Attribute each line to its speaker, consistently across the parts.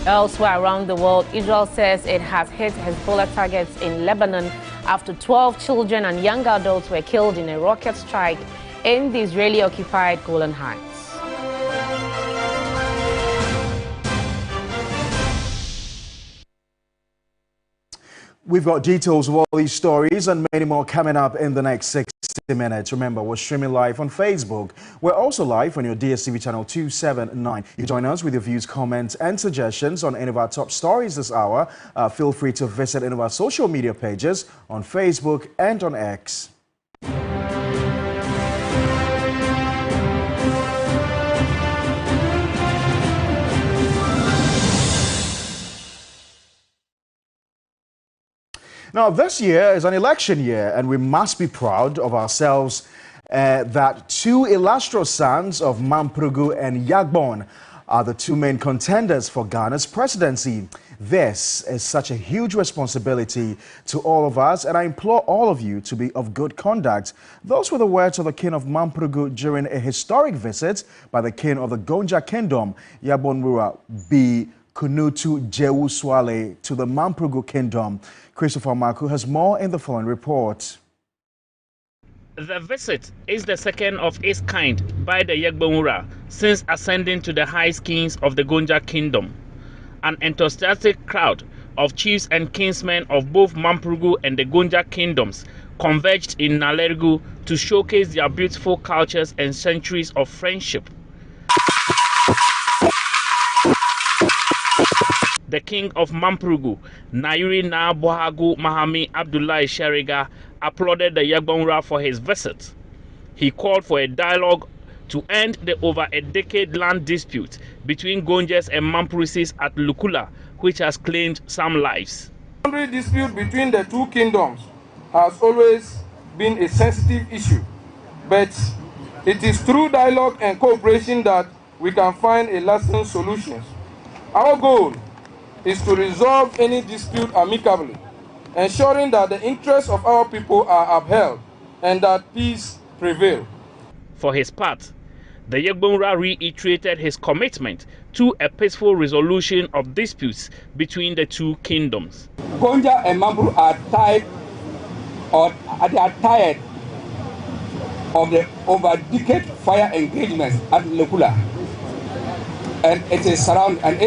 Speaker 1: Elsewhere around the world, Israel says it has hit Hezbollah targets in Lebanon after 12 children and young adults were killed in a rocket strike in the Israeli-occupied Golan Heights.
Speaker 2: We've got details of all these stories and many more coming up in the next 60 minutes. Remember, we're streaming live on Facebook. We're also live on your DSTV channel 279. You can join us with your views, comments, and suggestions on any of our top stories this hour. Feel free to visit any of our social media pages on Facebook and on X. Now, this year is an election year, and we must be proud of ourselves that two illustrious sons of Mamprogu and Yagbon are the two main contenders for Ghana's presidency. This is such a huge responsibility to all of us, and I implore all of you to be of good conduct. Those were the words of the king of Mamprogu during a historic visit by the king of the Gonja Kingdom, Yagbon B. Kunutu Jewu Swale, to the Mamprogu Kingdom. Christopher Maku has more in the following report.
Speaker 3: The visit is the second of its kind by the Yagbonwura since ascending to the high kings of the Gonja Kingdom. An enthusiastic crowd of chiefs and kinsmen of both Mamprogu and the Gonja Kingdoms converged in Nalergu to showcase their beautiful cultures and centuries of friendship. The king of Mamprogu, Nairi Na Bohagu Mahami Abdullahi Shariga, applauded the Yagbonwura for his visit. He called for a dialogue to end the over a decade land dispute between Gonjas and Mamprosis at Lukula, which has claimed some lives.
Speaker 4: The boundary dispute between the two kingdoms has always been a sensitive issue, but it is through dialogue and cooperation that we can find a lasting solution. Our goal is to resolve any dispute amicably, ensuring that the interests of our people are upheld and that peace prevails.
Speaker 3: For his part, the Yagbonwura reiterated his commitment to a peaceful resolution of disputes between the two kingdoms.
Speaker 5: Gonja and Mamprogu are tired of the over-decade fire engagements at Lukula and its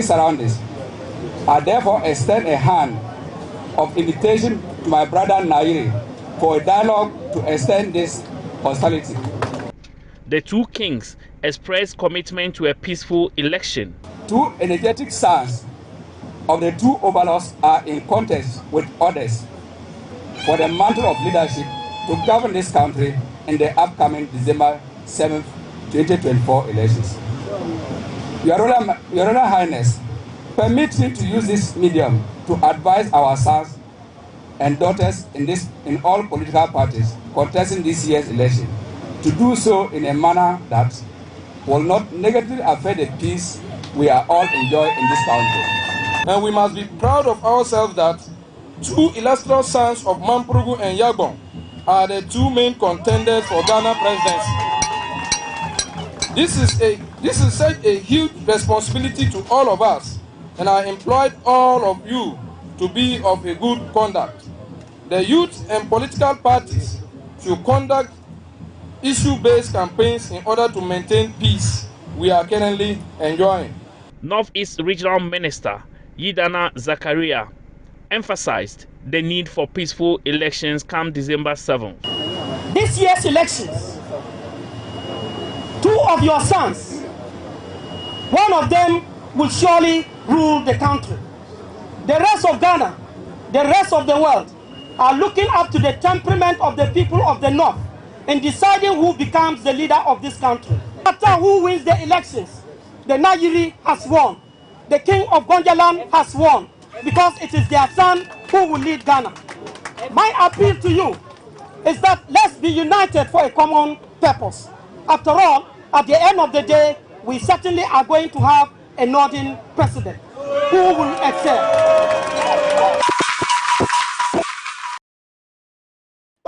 Speaker 5: surroundings. I therefore extend a hand of invitation to my brother Nairi for a dialogue to extend this hostility.
Speaker 3: The two kings expressed commitment to a peaceful election.
Speaker 5: Two energetic sons of the two overlords are in contest with others for the mantle of leadership to govern this country in the upcoming December 7th, 2024 elections. Your Royal Highness, permit me to use this medium to advise our sons and daughters in all political parties contesting this year's election to do so in a manner that will not negatively affect the peace we are all enjoying in this country.
Speaker 4: And we must be proud of ourselves that two illustrious sons of Mamprogu and Yagbon are the two main contenders for Ghana presidency. This is such a huge responsibility to all of us, and I implore all of you to be of a good conduct. The youth and political parties should conduct issue-based campaigns in order to maintain peace we are currently enjoying.
Speaker 3: Northeast Regional Minister Yidana Zakaria emphasized the need for peaceful elections come December 7th.
Speaker 6: This year's elections, two of your sons, one of them will surely rule the country. The rest of Ghana, the rest of the world are looking up to the temperament of the people of the North in deciding who becomes the leader of this country. No matter who wins the elections, the Nairi has won. The king of Gonjaland has won because it is their son who will lead Ghana. My appeal to you is that let's be united for a common purpose. After all, at the end of the day, we certainly are going to have a northern president who will excel.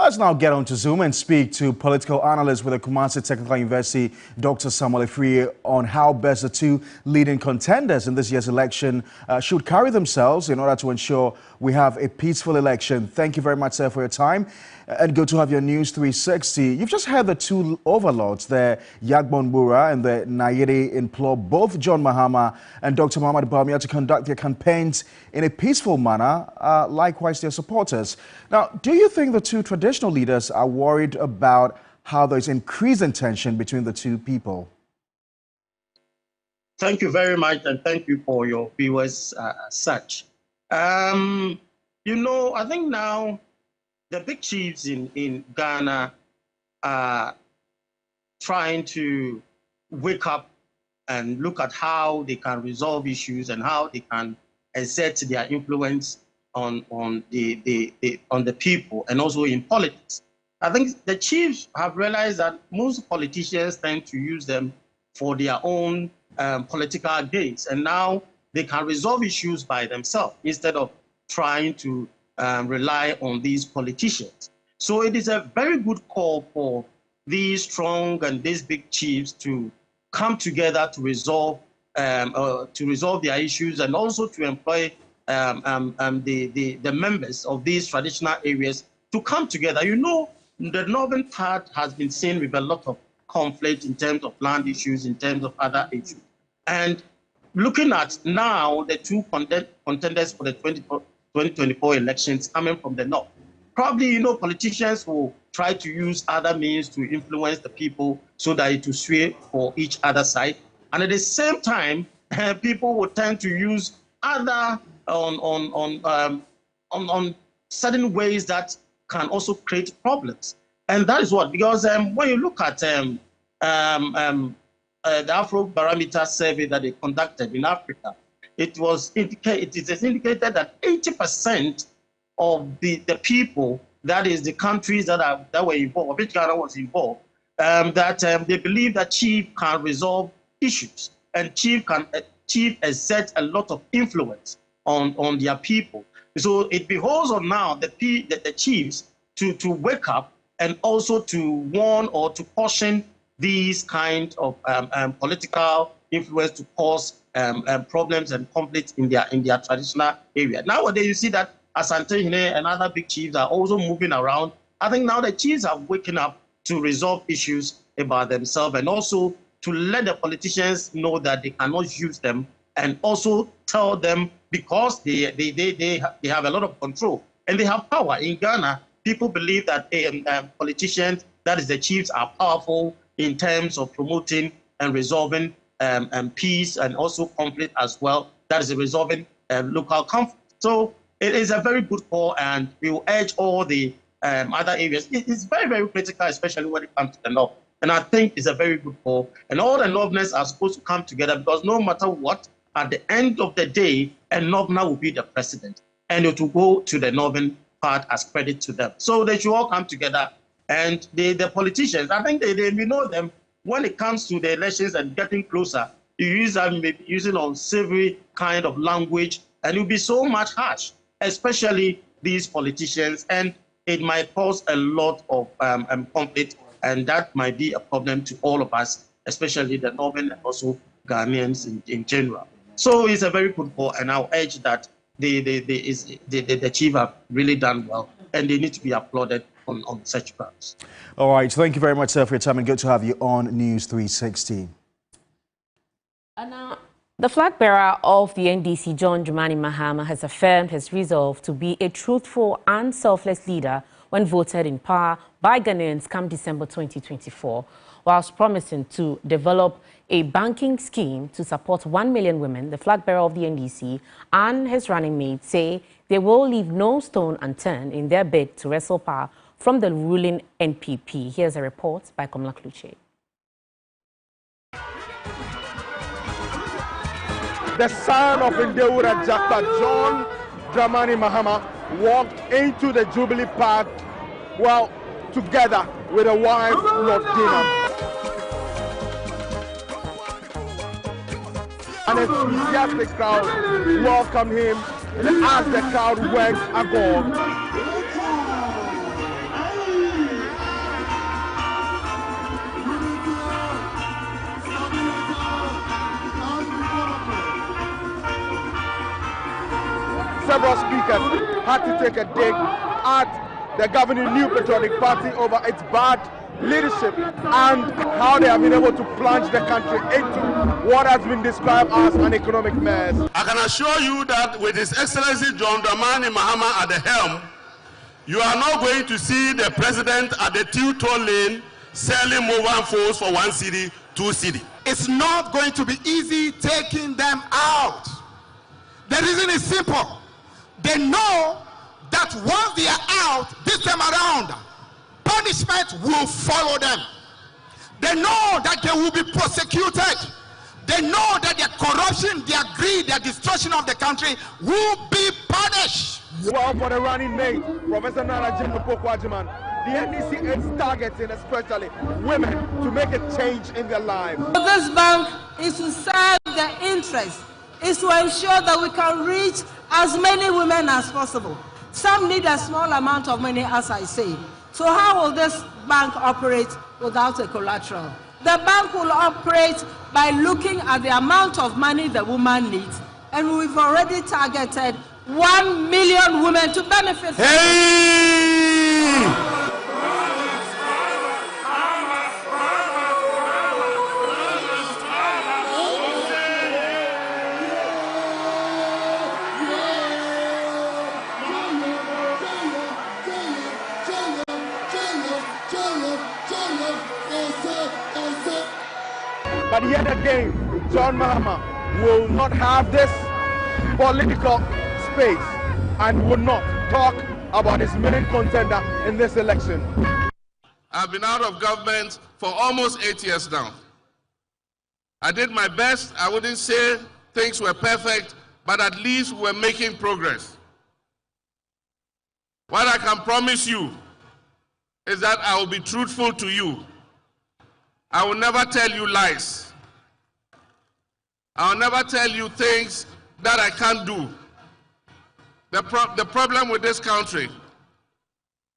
Speaker 2: Let's now get on to Zoom and speak to political analyst with the Kumasi Technical University, Dr. Samuel Efrie, on how best the two leading contenders in this year's election should carry themselves in order to ensure we have a peaceful election. Thank you very much, sir, for your time. And good to have your News 360. You've just heard the two overlords there, Yakubu-Halid and the Nayeri implore both John Mahama and Dr. Muhammad Bawumia to conduct their campaigns in a peaceful manner, likewise their supporters. Now, do you think the two traditional leaders are worried about how there's increasing tension between the two people?
Speaker 7: Thank you very much, and thank you for your viewers as such. I think now the big chiefs in Ghana are trying to wake up and look at how they can resolve issues and how they can exert their influence on the people and also in politics. I think the chiefs have realized that most politicians tend to use them for their own political gains, and now they can resolve issues by themselves instead of trying to rely on these politicians. So it is a very good call for these strong and these big chiefs to come together to resolve their issues and also to employ the members of these traditional areas to come together. You know, the northern part has been seen with a lot of conflict in terms of land issues, in terms of other issues. And looking at now the two contenders for the 2024 elections coming from the north, probably, politicians will try to use other means to influence the people so that it will sway for each other side. And at the same time, people will tend to use other on certain ways that can also create problems. And that is what, because when you look at the Afrobarometer survey that they conducted in Africa, it is indicated that 80% of the people, that is the countries that were involved, of which Ghana was involved, they believe that chief can resolve issues and chief exert a lot of influence on their people. So it behoves on now the chiefs to wake up and also to warn or to caution these kind of political influence to cause problems and conflicts in their traditional area. Nowadays, you see that Asante Hine and other big chiefs are also moving around. I think now the chiefs are waking up to resolve issues about themselves and also to let the politicians know that they cannot use them, and also tell them, because they have a lot of control and they have power. In Ghana, people believe that politicians, that is the chiefs, are powerful in terms of promoting and resolving peace and also conflict as well. That is resolving local conflict. So it is a very good call, and we will urge all the other areas. It's very, very critical, especially when it comes to the north. And I think it's a very good call. And all the northerners are supposed to come together, because no matter what, at the end of the day, a northerner will be the president. And it will go to the northern part as credit to them. So they should all come together. And the politicians, I think we know them. When it comes to the elections and getting closer, you use maybe using unsavory kind of language, and it will be so much harsh, especially these politicians, and it might cause a lot of conflict, and that might be a problem to all of us, especially the northern and also Ghanaians in general. So it's a very good call, and I'll urge that the chief have really done well, and they need to be applauded on such grounds.
Speaker 2: All right, thank you very much, sir, for your time, and good to have you on News 360.
Speaker 1: And now, the flag bearer of the NDC, John Dramani Mahama, has affirmed his resolve to be a truthful and selfless leader when voted in power by Ghanaians come December 2024, whilst promising to develop a banking scheme to support 1 million women. The flag bearer of the NDC and his running mate say they will leave no stone unturned in their bid to wrestle power from the ruling NPP. Here's a report by Komla Kluche.
Speaker 8: The son of Ndewura Jakpa, John Dramani Mahama, walked into the Jubilee Park, well, together with a wife, Lord Dina. An enthusiastic crowd welcomed him as the crowd went agog. several speakers had to take a dig at the governing New Patriotic Party over its bad leadership and how they have been able to plunge the country into what has been described as an economic mess.
Speaker 9: I can assure you that with His Excellency John Dramani Mahama at the helm, you are not going to see the president at the two-toll lane selling mobile phones for 1 cedi, 2 cedi.
Speaker 10: It's not going to be easy taking them out. The reason is simple. They know that once they are out, this time around, punishment will follow them. They know that they will be prosecuted. They know that their corruption, their greed, their destruction of the country will be punished.
Speaker 8: Well, for the running mate, Professor Nana Jimmy-Pokwajiman, the NDC is targeting especially women to make a change in their lives.
Speaker 11: This bank is to serve the interest, is to ensure that we can reach as many women as possible. Some need a small amount of money, as I say. So how will this bank operate without a collateral? The bank will operate by looking at the amount of money the woman needs, and we've already targeted 1 million women to benefit from it.
Speaker 8: But yet again, John Mahama will not have this political space and will not talk about his main contender in this election.
Speaker 9: I've been out of government for almost 8 years now. I did my best. I wouldn't say things were perfect, but at least we're making progress. What I can promise you is that I will be truthful to you. I will never tell you lies. I will never tell you things that I can't do. The problem with this country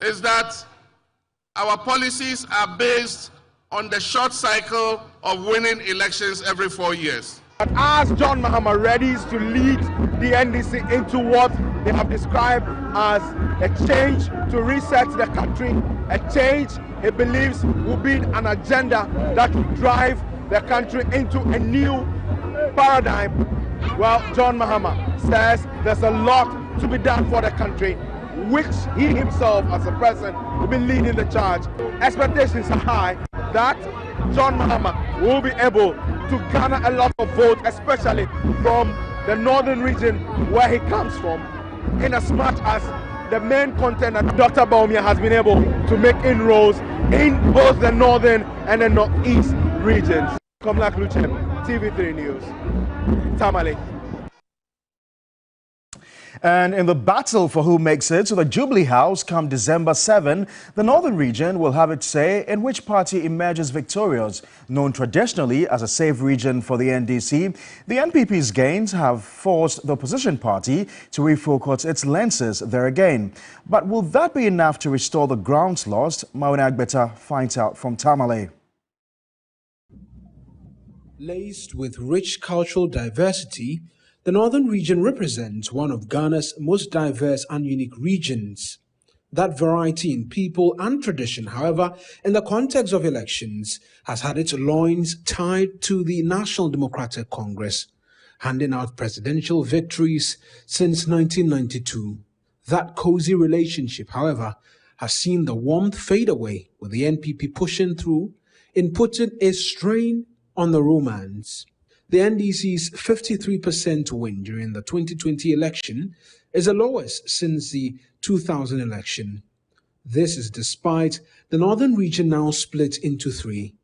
Speaker 9: is that our policies are based on the short cycle of winning elections every 4 years.
Speaker 8: But as John Mahama readies to lead the NDC into what they have described as a change to reset the country, a change he believes will be an agenda that will drive the country into a new paradigm, well, John Mahama says there's a lot to be done for the country, which he himself as a president will be leading the charge. Expectations are high that John Mahama will be able to garner a lot of votes, especially from the northern region where he comes from, in as much as the main contender, Dr. Baumia, has been able to make inroads in both the northern and the northeast regions. Komlak Luchem, TV3 News, Tamale.
Speaker 2: And in the battle for who makes it to the Jubilee House come December 7, the northern region will have its say in which party emerges victorious. Known traditionally as a safe region for the NDC, the NPP's gains have forced the opposition party to refocus its lenses there again. But will that be enough to restore the grounds lost? Mauna Agbeta finds out from Tamale.
Speaker 12: Laced with rich cultural diversity, the northern region represents one of Ghana's most diverse and unique regions. That variety in people and tradition, however, in the context of elections, has had its loins tied to the National Democratic Congress, handing out presidential victories since 1992. That cozy relationship, however, has seen the warmth fade away, with the NPP pushing through in putting a strain on the romance. The NDC's 53% win during the 2020 election is the lowest since the 2000 election. This is despite the northern region now split into three: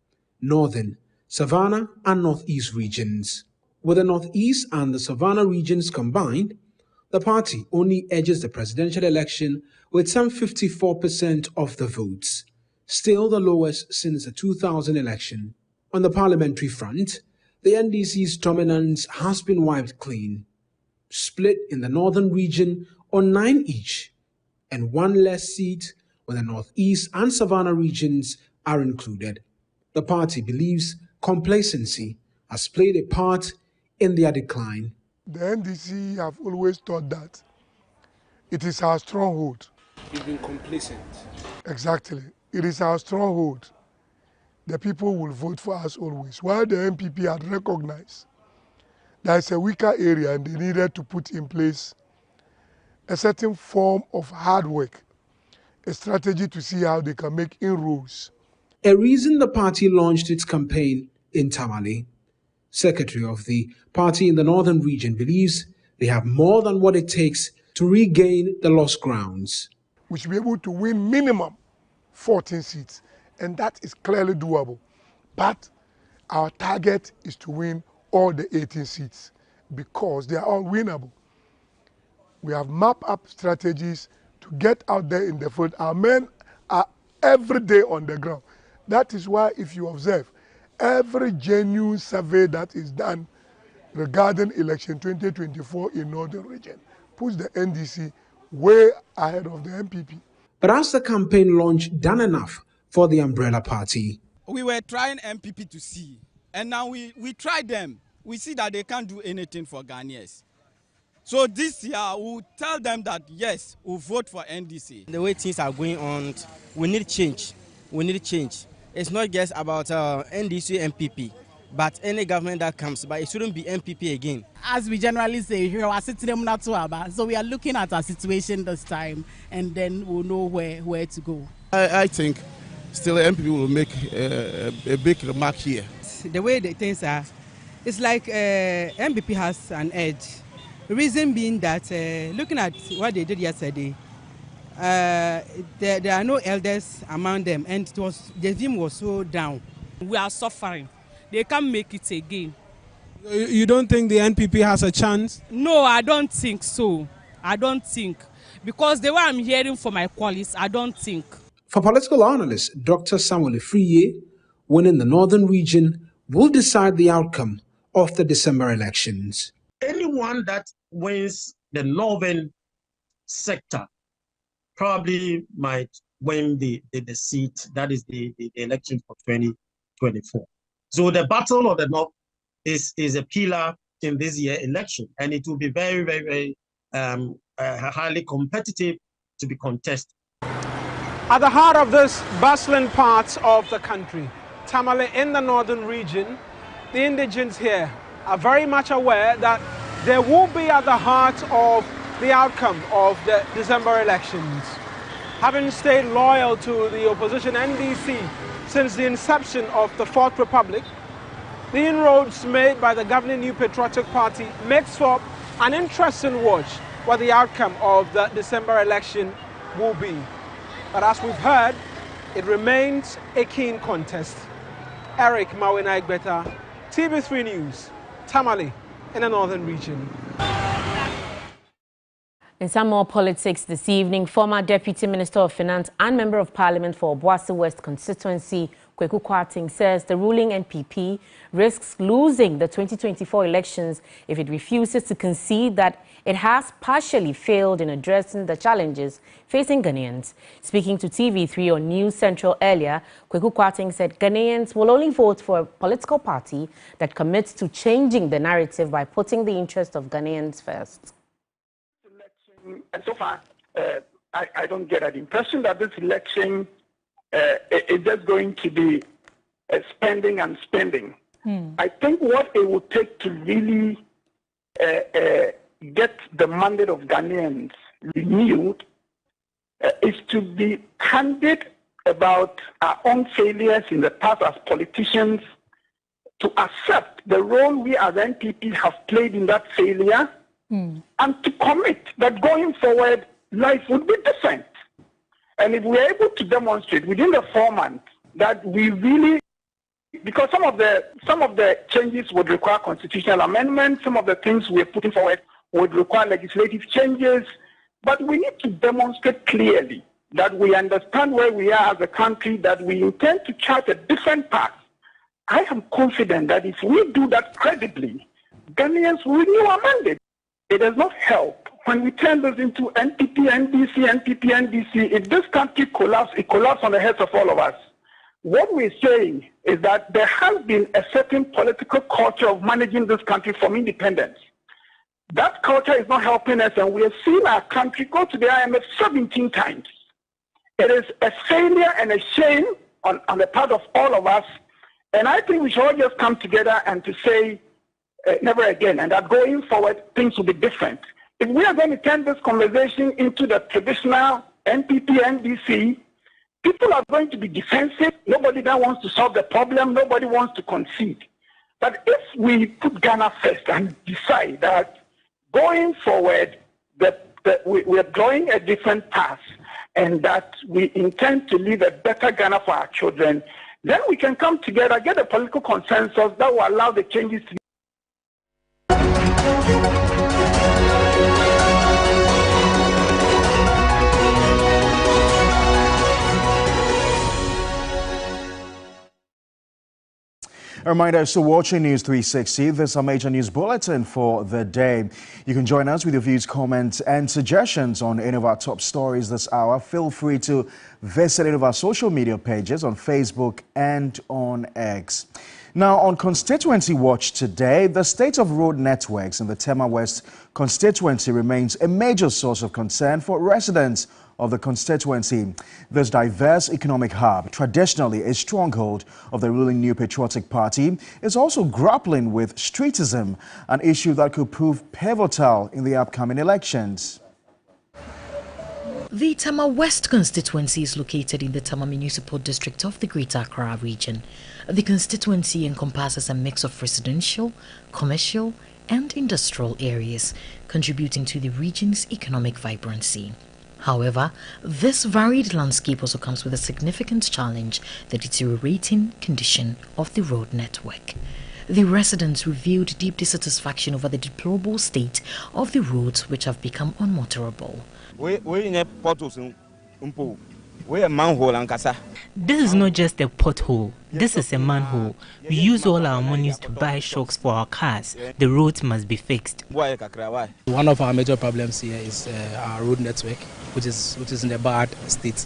Speaker 12: northern, Savannah, and northeast regions. With the northeast and the Savannah regions combined, the party only edges the presidential election with some 54% of the votes, still the lowest since the 2000 election. On the parliamentary front, the NDC's dominance has been wiped clean, split in the northern region on 9 each, and one less seat when the northeast and Savannah regions are included. The party believes complacency has played a part in their decline.
Speaker 13: The NDC have always thought that
Speaker 8: It is our stronghold.
Speaker 12: You've been complacent.
Speaker 8: Exactly. It is our stronghold. The people will vote for us always. While the MPP had recognized there's a weaker area and they needed to put in place a certain form of hard work, a strategy to see how they can make inroads.
Speaker 12: A reason the party launched its campaign in Tamale. Secretary of the party in the northern region believes they have more than what it takes to regain the lost grounds.
Speaker 8: We should be able to win minimum 14 seats, and that is clearly doable. But our target is to win all the 18 seats because they are all winnable. We have mapped up strategies to get out there in the field. Our men are every day on the ground. That is why, if you observe, every genuine survey that is done regarding election 2024 in Northern Region puts the NDC way ahead of the MPP.
Speaker 12: But has the campaign launch done enough for the umbrella party?
Speaker 13: We were trying MPP to see, and now we tried them. We see that they can't do anything for Ghanaians. So this year, we'll tell them that, yes, we'll vote for NDC.
Speaker 14: The way things are going on, we need change. We need change. It's not just about NDC MPP, but any government that comes, but it shouldn't be MPP again.
Speaker 15: As we generally say, so we are looking at our situation this time, and then we'll know where to go.
Speaker 16: I think still MPP will make a big remark here.
Speaker 17: The way the things are, it's like MPP has an edge. The reason being that looking at what they did yesterday, there are no elders among them, and the team was so down.
Speaker 15: We are suffering. They can't make it again.
Speaker 12: You don't think the NPP has a chance?
Speaker 15: No, I don't think so. I don't think. Because the way I'm hearing from my colleagues, I don't think.
Speaker 12: For political analyst Dr. Samuel Ifriye, winning the northern region will decide the outcome of the December elections.
Speaker 7: Anyone that wins the northern sector probably might win the seat, that is the election for 2024. So the battle of the north is a pillar in this year's election, and it will be very, very, very highly competitive to be contested.
Speaker 12: At the heart of this bustling part of the country, Tamale in the northern region, the indigents here are very much aware that they will be at the heart of the outcome of the December elections. Having stayed loyal to the opposition NDC since the inception of the Fourth Republic, the inroads made by the governing New Patriotic Party makes for an interesting watch what the outcome of the December election will be. But as we've heard, it remains a keen contest. Eric Mawina-Egbeta, TV3 News, Tamale in the northern region.
Speaker 1: In some more politics this evening, former Deputy Minister of Finance and Member of Parliament for Obuasi West constituency, Kweku Kwarteng, says the ruling NPP risks losing the 2024 elections if it refuses to concede that it has partially failed in addressing the challenges facing Ghanaians. Speaking to TV3 on News Central earlier, Kweku Kwarteng said Ghanaians will only vote for a political party that commits to changing the narrative by putting the interest of Ghanaians first.
Speaker 18: And so far, I don't get an impression that this election is just going to be spending and spending. I think what it will take to really get the mandate of Ghanaians renewed is to be candid about our own failures in the past as politicians, to accept the role we as NPP have played in that failure, and to commit that going forward, life would be different. And if we are able to demonstrate within the 4 months that we really, because some of the changes would require constitutional amendments, some of the things we are putting forward would require legislative changes, but we need to demonstrate clearly that we understand where we are as a country, that we intend to chart a different path. I am confident that if we do that credibly, Ghanaians will renew our mandate. It does not help when we turn this into NPP, NDC, NPP, NDC. If this country collapses, it collapses on the heads of all of us. What we're saying is that there has been a certain political culture of managing this country from independence. That culture is not helping us, and we have seen our country go to the IMF 17 times. It is a failure and a shame on the part of all of us, and I think we should all just come together and to say never again, and that going forward, things will be different. If we are going to turn this conversation into the traditional NPP, NDC, people are going to be defensive. Nobody now wants to solve the problem. Nobody wants to concede. But if we put Ghana first and decide that going forward, we are drawing a different path and that we intend to leave a better Ghana for our children, then we can come together, get a political consensus that will allow the changes to be.
Speaker 2: A reminder, so watching News 360, this is our major news bulletin for the day. You can join us with your views, comments and suggestions on any of our top stories this hour. Feel free to visit any of our social media pages on Facebook and on X. Now, on Constituency Watch today, the state of road networks in the Tema West constituency remains a major source of concern for residents of the constituency. This diverse economic hub, traditionally a stronghold of the ruling New Patriotic Party, is also grappling with streetism, an issue that could prove pivotal in the upcoming elections.
Speaker 19: The Tema West constituency is located in the Tema Municipal District of the Greater Accra region. The constituency encompasses a mix of residential, commercial and industrial areas, contributing to the region's economic vibrancy. However, this varied landscape also comes with a significant challenge, the deteriorating condition of the road network. The residents revealed deep dissatisfaction over the deplorable state of the roads, which have become unmotorable.
Speaker 20: This is not just a pothole, this is a manhole. We use all our monies to buy shocks for our cars. The roads must be fixed.
Speaker 21: One of our major problems here is our road network, which is in a bad state.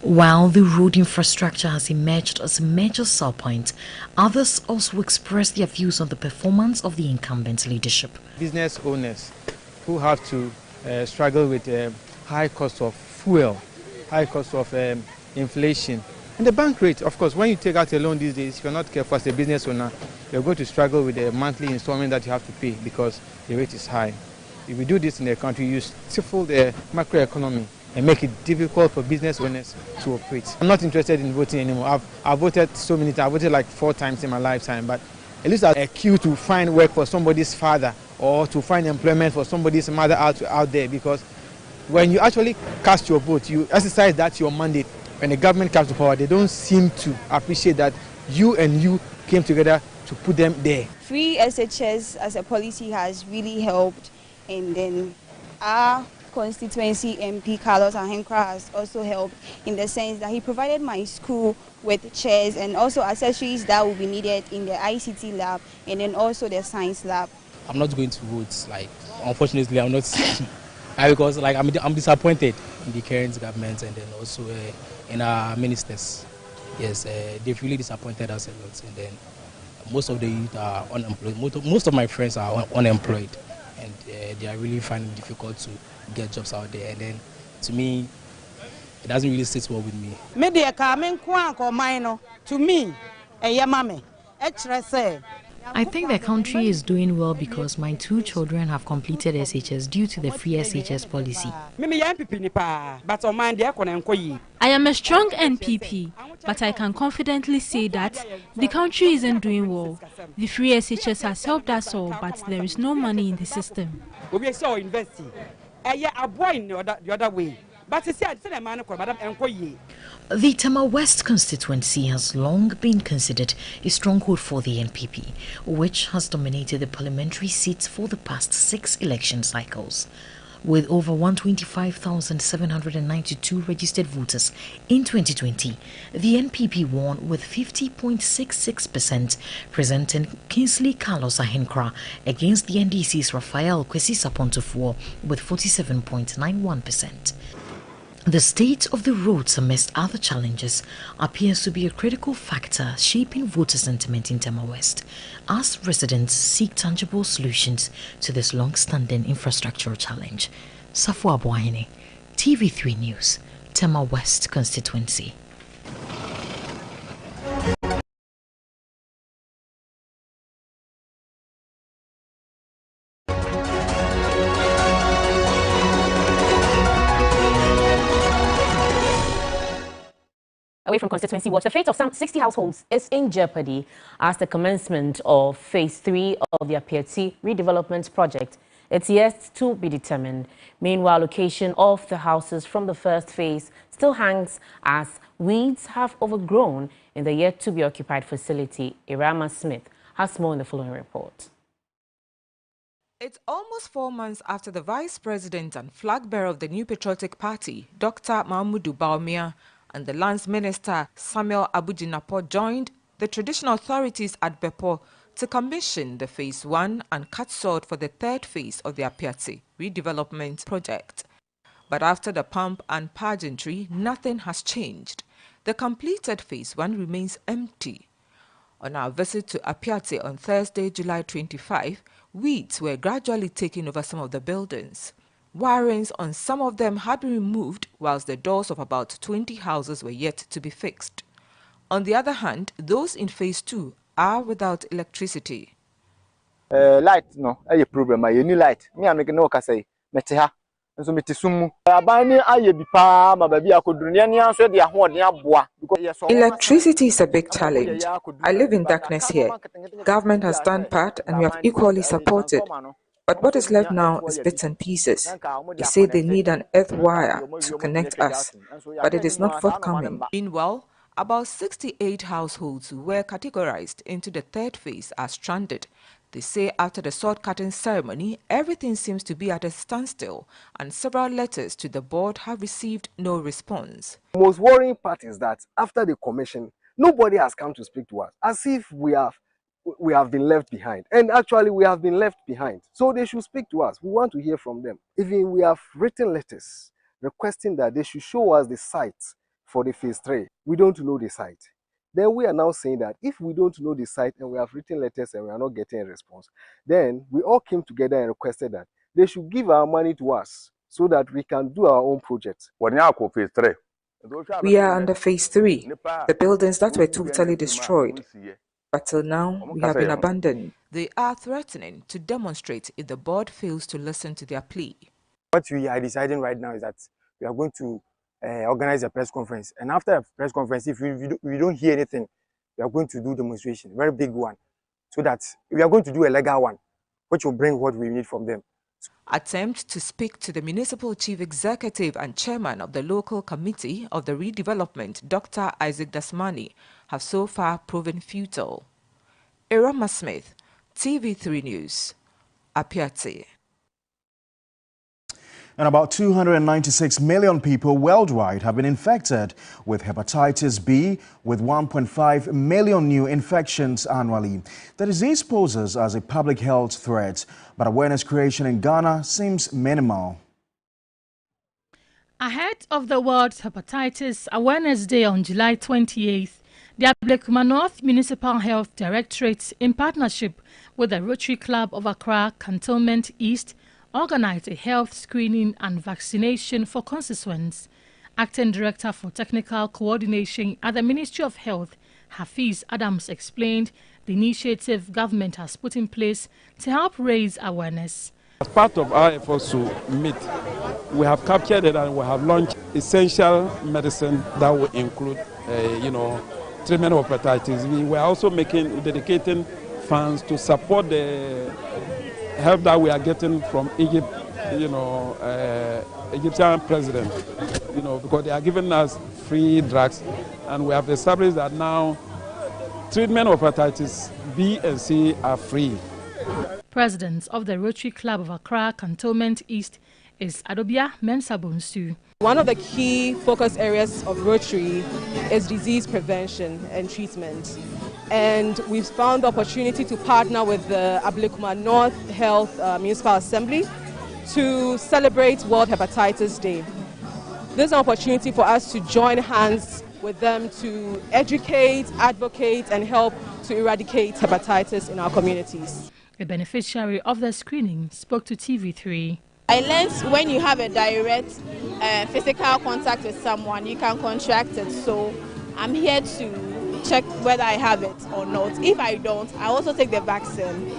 Speaker 19: While the road infrastructure has emerged as a major sell point, others also express their views on the performance of the incumbent leadership.
Speaker 22: Business owners who have to struggle with high cost of fuel, high cost of inflation, and the bank rate. Of course, when you take out a loan these days, if you're not careful as a business owner, you're going to struggle with the monthly installment that you have to pay because the rate is high. If we do this in the country, you stifle the macroeconomy and make it difficult for business owners to operate. I'm not interested in voting anymore. I've voted so many times. I voted like 4 times in my lifetime, but at least a queue to find work for somebody's father or to find employment for somebody's mother out there, because when you actually cast your vote, you exercise that your mandate. When the government comes to power, they don't seem to appreciate that you came together to put them there.
Speaker 23: Free SHS as a policy has really helped, and then our constituency MP Carlos Ahenkra has also helped in the sense that he provided my school with chairs and also accessories that will be needed in the ICT lab and then also the science lab.
Speaker 21: I'm not going to vote, unfortunately I'm not because I'm disappointed in the current government and then also in our ministers. Yes, they've really disappointed us a lot, and then most of the youth are unemployed. Most of my friends are unemployed, and they are really finding it difficult to get jobs out there, and then to me it doesn't really sit well with me.
Speaker 11: To me,
Speaker 19: I think the country is doing well because my 2 children have completed SHS due to the free SHS policy.
Speaker 24: I am a strong NPP, but I can confidently say that the country isn't doing well. The free SHS has helped us all, but there is no money in the system.
Speaker 19: The Tema West constituency has long been considered a stronghold for the NPP, which has dominated the parliamentary seats for the past 6 election cycles. With over 125,792 registered voters in 2020, the NPP won with 50.66%, presenting Kingsley Carlos Ahenkra against the NDC's Paa Kwesi Asare with 47.91%. The state of the roads, amidst other challenges, appears to be a critical factor shaping voter sentiment in Tema West, as residents seek tangible solutions to this long-standing infrastructural challenge. Safwa Boahene, TV3 News, Tema West constituency.
Speaker 1: Away from Constituency Watch, the fate of some 60 households is in jeopardy as the commencement of Phase 3 of the Appiatse redevelopment project. It's yet to be determined. Meanwhile, location of the houses from the first phase still hangs as weeds have overgrown in the yet-to-be-occupied facility. Irama Smith has more in the following report.
Speaker 3: It's almost 4 months after the Vice President and flag bearer of the New Patriotic Party, Dr. Mahmoud Bawumia, and the Lands Minister Samuel Abujinapo joined the traditional authorities at Bepo to commission the Phase 1 and cut sod for the third phase of the Appiatse redevelopment project. But after the pomp and pageantry, nothing has changed. The completed Phase 1 remains empty. On our visit to Appiatse on Thursday, July 25, weeds were gradually taking over some of the buildings. Wirings on some of them had been removed, whilst the doors of about 20 houses were yet to be fixed. On the other hand, those in Phase 2 are without electricity.
Speaker 4: Light, no, a problem. I need light. Me, I'm making no say. Meteha. So metisumu.
Speaker 3: Electricity is a big challenge. I live in darkness here. Government has done part and we have equally supported. But what is left now is bits and pieces. They say they need an earth wire to connect us, but it is not forthcoming. Meanwhile, about 68 households who were categorized into the third phase are stranded. They say after the sword-cutting ceremony, everything seems to be at a standstill, and several letters to the board have received no response.
Speaker 4: The most worrying part is that after the commission, nobody has come to speak to us, as if we have been left behind. And actually, we have been left behind. So they should speak to us. We want to hear from them. Even we have written letters requesting that they should show us the site for the Phase 3. We don't know the site. Then we are now saying that if we don't know the site and we have written letters and we are not getting a response, then we all came together and requested that they should give our money to us so that we can do our own project.
Speaker 3: We are under Phase 3, the buildings that were totally destroyed. But till now, we have been abandoned. They are threatening to demonstrate if the board fails to listen to their plea.
Speaker 4: What we are deciding right now is that we are going to organize a press conference. And after a press conference, if we don't hear anything, we are going to do a demonstration, very big one. So that we are going to do a legal one, which will bring what we need from them.
Speaker 3: Attempts to speak to the municipal chief executive and chairman of the local committee of the redevelopment, Dr. Isaac Dasmani, have so far proven futile. Irama Smith, TV3 News, Appiatse.
Speaker 2: And about 296 million people worldwide have been infected with hepatitis B, with 1.5 million new infections annually. The disease poses as a public health threat, but awareness creation in Ghana seems minimal.
Speaker 5: Ahead of the World Hepatitis Awareness Day on July 28th, the Ablekuma North Municipal Health Directorate, in partnership with the Rotary Club of Accra Cantonment East, organized a health screening and vaccination for constituents. Acting Director for Technical Coordination at the Ministry of Health, Hafiz Adams, explained the initiative government has put in place to help raise awareness.
Speaker 6: As part of our efforts to meet, we have captured it and we have launched essential medicine that will include, treatment of hepatitis. We are also dedicating funds to support the help that we are getting from Egypt, Egyptian president, because they are giving us free drugs, and we have established that now treatment of hepatitis B and C are free.
Speaker 5: President of the Rotary Club of Accra Cantonment East is Adobia Mensabonsu.
Speaker 25: One of the key focus areas of Rotary is disease prevention and treatment. And we've found the opportunity to partner with the Ablekuma North Health Municipal Assembly to celebrate World Hepatitis Day. This is an opportunity for us to join hands with them to educate, advocate, and help to eradicate hepatitis in our communities.
Speaker 5: A beneficiary of the screening spoke to TV3.
Speaker 8: I learned when you have a direct physical contact with someone, you can contract it. So I'm here to check whether I have it or not. If I don't, I also take the vaccine.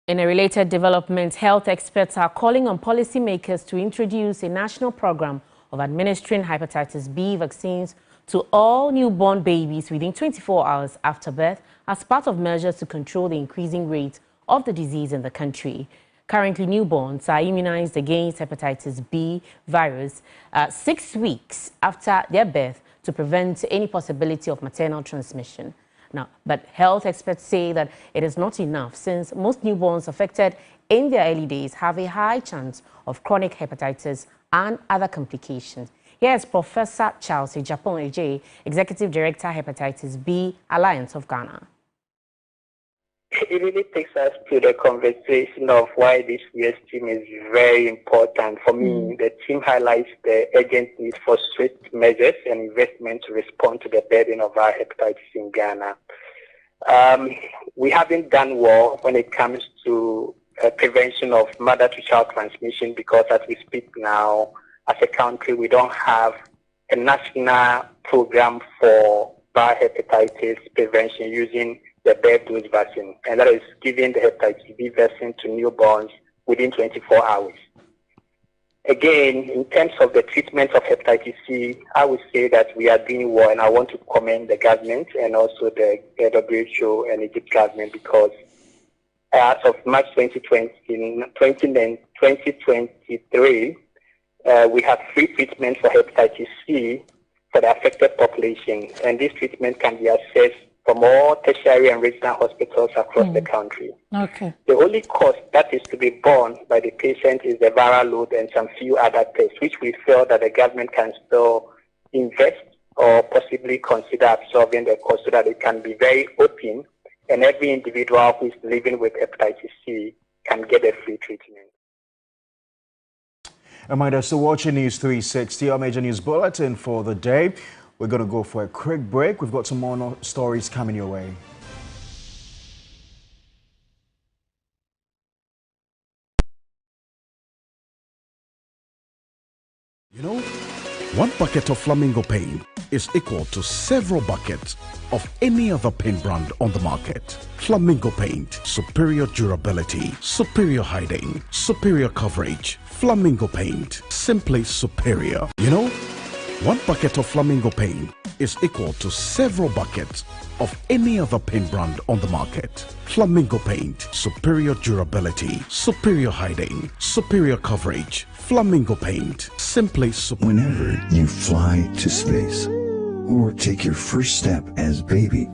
Speaker 1: In a related development, health experts are calling on policymakers to introduce a national program of administering hepatitis B vaccines to all newborn babies within 24 hours after birth as part of measures to control the increasing rate of the disease in the country. Currently, newborns are immunized against hepatitis B virus 6 weeks after their birth to prevent any possibility of maternal transmission. Now, but health experts say that it is not enough since most newborns affected in their early days have a high chance of chronic hepatitis and other complications. Here is Professor Charles Ejapon, Executive Director, Hepatitis B Alliance of Ghana.
Speaker 9: It really takes us to the conversation of why this year's team is very important. For me, the team highlights the urgent need for swift measures and investment to respond to the burden of our hepatitis in Ghana. We haven't done well when it comes to prevention of mother-to-child transmission because as we speak now, as a country, we don't have a national program for hepatitis prevention using the birth dose vaccine, and that is giving the hepatitis B vaccine to newborns within 24 hours. Again, in terms of the treatment of hepatitis C, I would say that we are doing well, and I want to commend the government and also the WHO and Egypt government because as of March 2023, we have free treatment for hepatitis C for the affected population, and this treatment can be accessed from all tertiary and regional hospitals across the country.
Speaker 5: Okay.
Speaker 9: The only cost that is to be borne by the patient is the viral load and some few other tests, which we feel that the government can still invest or possibly consider absorbing the cost so that it can be very open and every individual who is living with hepatitis C can get a free treatment.
Speaker 2: Reminder, so watching News 360, our major news bulletin for the day. We're going to go for a quick break. We've got some more stories coming your way.
Speaker 10: You know, one bucket of Flamingo paint is equal to several buckets of any other paint brand on the market. Flamingo paint, superior durability, superior hiding, superior coverage. Flamingo paint, simply superior. You know, one bucket of Flamingo paint is equal to several buckets of any other paint brand on the market. Flamingo paint, superior durability, superior hiding, superior coverage. Flamingo paint, simply superior.
Speaker 13: Whenever you fly to space or take your first step as baby,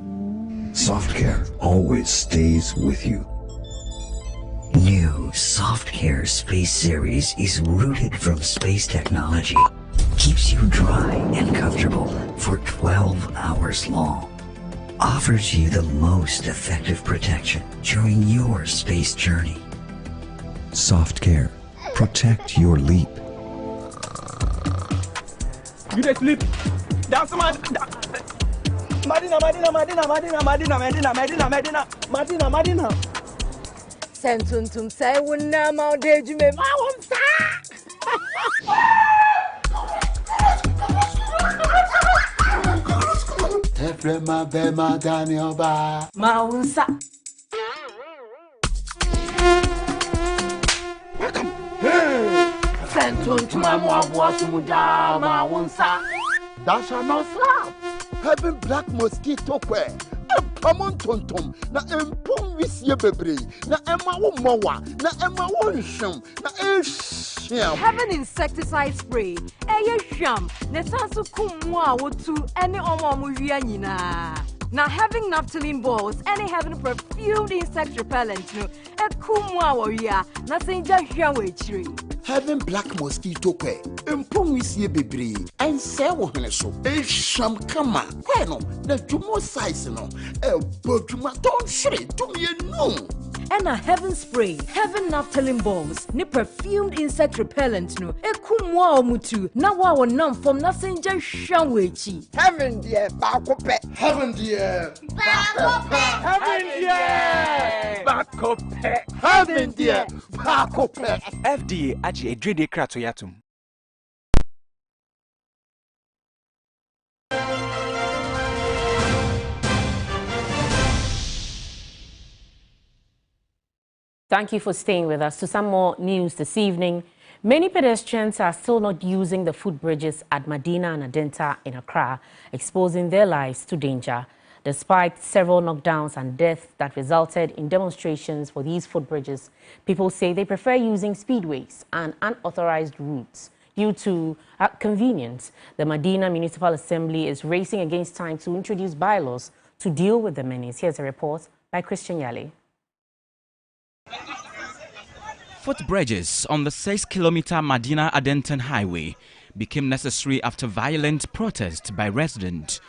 Speaker 13: Soft Care always stays with you. New Soft Care Space Series is rooted from space technology. Keeps you dry and comfortable for 12 hours long. Offers you the most effective protection during your space journey. Soft Care. Protect your leap.
Speaker 14: You dey sleep. That's Madina.
Speaker 26: Sentuntum say wunna ma de jume ma wonsa.
Speaker 27: Efrema bema Daniel ba.
Speaker 26: Ma wonsa.
Speaker 27: Sentuntum amwa sumuja ma wonsa. That shall not slap. Having black mosquito quail. Pamon tontom na empum wisie bebre na ema wo mowa na ema wo nhwem na ehyiam.
Speaker 26: Having insecticide spray eye hwam na sanso kumu a wotu ene omo wia nyina. Now having naphthalene balls and having perfumed insect repellent no e kumu a wo wia na senja hwa we chiri.
Speaker 27: Having black mosquito quail empum wisie bebre and say wo hene so ehyiam kama kweno na jumo size no e boduma don shre do me no.
Speaker 26: and a heaven spray, heaven naphthalene balls, ni perfumed insect repellent no. Ekumwa omutu na wa wonam from nasenja shanwechi.
Speaker 27: Heaven dear, bakope. Heaven dear, bakope. Heaven dear, bakope. Heaven dear, bakope.
Speaker 7: FDA aji edrede krato yatum.
Speaker 1: Thank you for staying with us. To some more news this evening, many pedestrians are still not using the footbridges at Medina and Adenta in Accra, exposing their lives to danger. Despite several knockdowns and deaths that resulted in demonstrations for these footbridges, people say they prefer using speedways and unauthorized routes due to convenience. The Medina Municipal Assembly is racing against time to introduce bylaws to deal with the menace. Here's a report by Christian Yale.
Speaker 12: Footbridges on the 6-kilometer Medina-Adenton highway became necessary after violent protest by residents.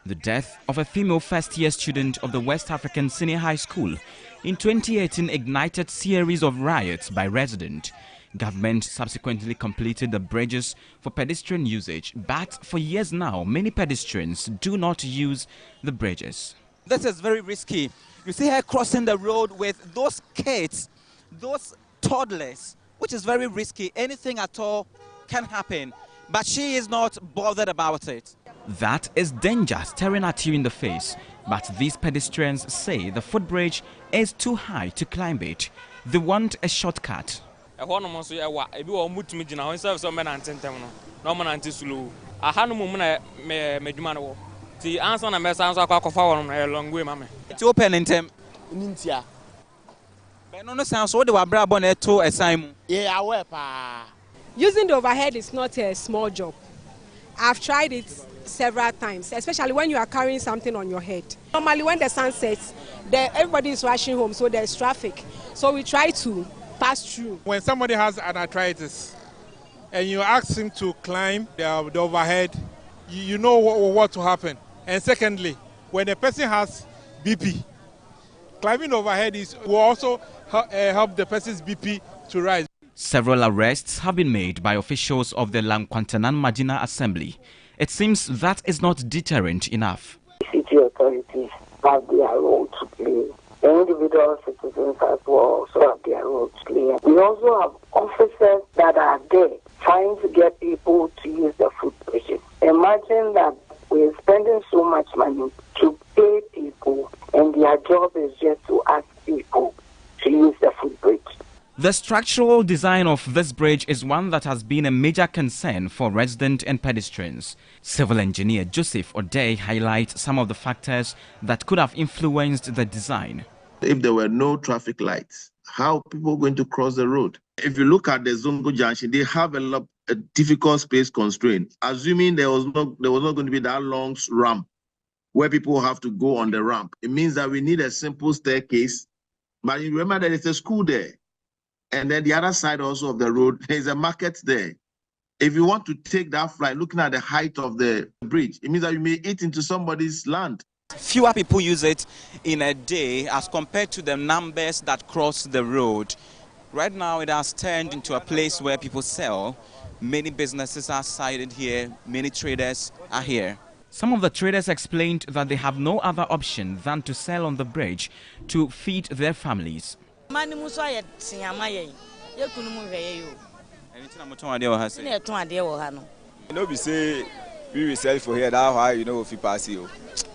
Speaker 12: The death of a female first-year student of the West African Senior High School in 2018 ignited series of riots by residents. Government subsequently completed the bridges for pedestrian usage, but for years now, many pedestrians do not use the bridges.
Speaker 15: This is very risky. You see her crossing the road with those kids, those toddlers, which is very risky. Anything at all can happen, but she is not bothered about it.
Speaker 12: That is danger staring at you in the face, but these pedestrians say the footbridge is too high to climb it. They want a shortcut.
Speaker 15: It's open in time.
Speaker 25: Using the overhead is not a small job. I've tried it several times, especially when you are carrying something on your head. Normally when the sun sets, everybody is rushing home, so there's traffic. So we try to pass through.
Speaker 16: When somebody has an arthritis and you ask him to climb the overhead, you know what will happen. And secondly, when a person has BP, climbing overhead will also help the person's BP to rise.
Speaker 12: Several arrests have been made by officials of the Lankwantanan Medina Assembly. It seems that is not deterrent enough.
Speaker 17: City authorities have their role to play. Individual citizens as well also have their role to play. We also have officers that are there trying to get people to use the footbridges. Imagine that we're spending so much money to pay people, and their job is just to ask people to use the footbridge.
Speaker 12: The structural design of this bridge is one that has been a major concern for residents and pedestrians. Civil engineer Joseph O'Day highlights some of the factors that could have influenced the design.
Speaker 18: If there were no traffic lights, how are people going to cross the road? If you look at the Zongo Junction, they have a difficult space constraint. Assuming there was not going to be that long ramp where people have to go on the ramp, it means that we need a simple staircase. But you remember that it's a school there. And then the other side also of the road, there's a market there. If you want to take that flight, looking at the height of the bridge, it means that you may eat into somebody's land.
Speaker 15: Fewer people use it in a day as compared to the numbers that cross the road. Right now, it has turned into a place where people sell. Many businesses are sited here. Many traders are here.
Speaker 12: Some of the traders explained that they have no other option than to sell on the bridge to feed their families.
Speaker 20: You
Speaker 28: know, we say we will sell for here, that's why you know if you pass you.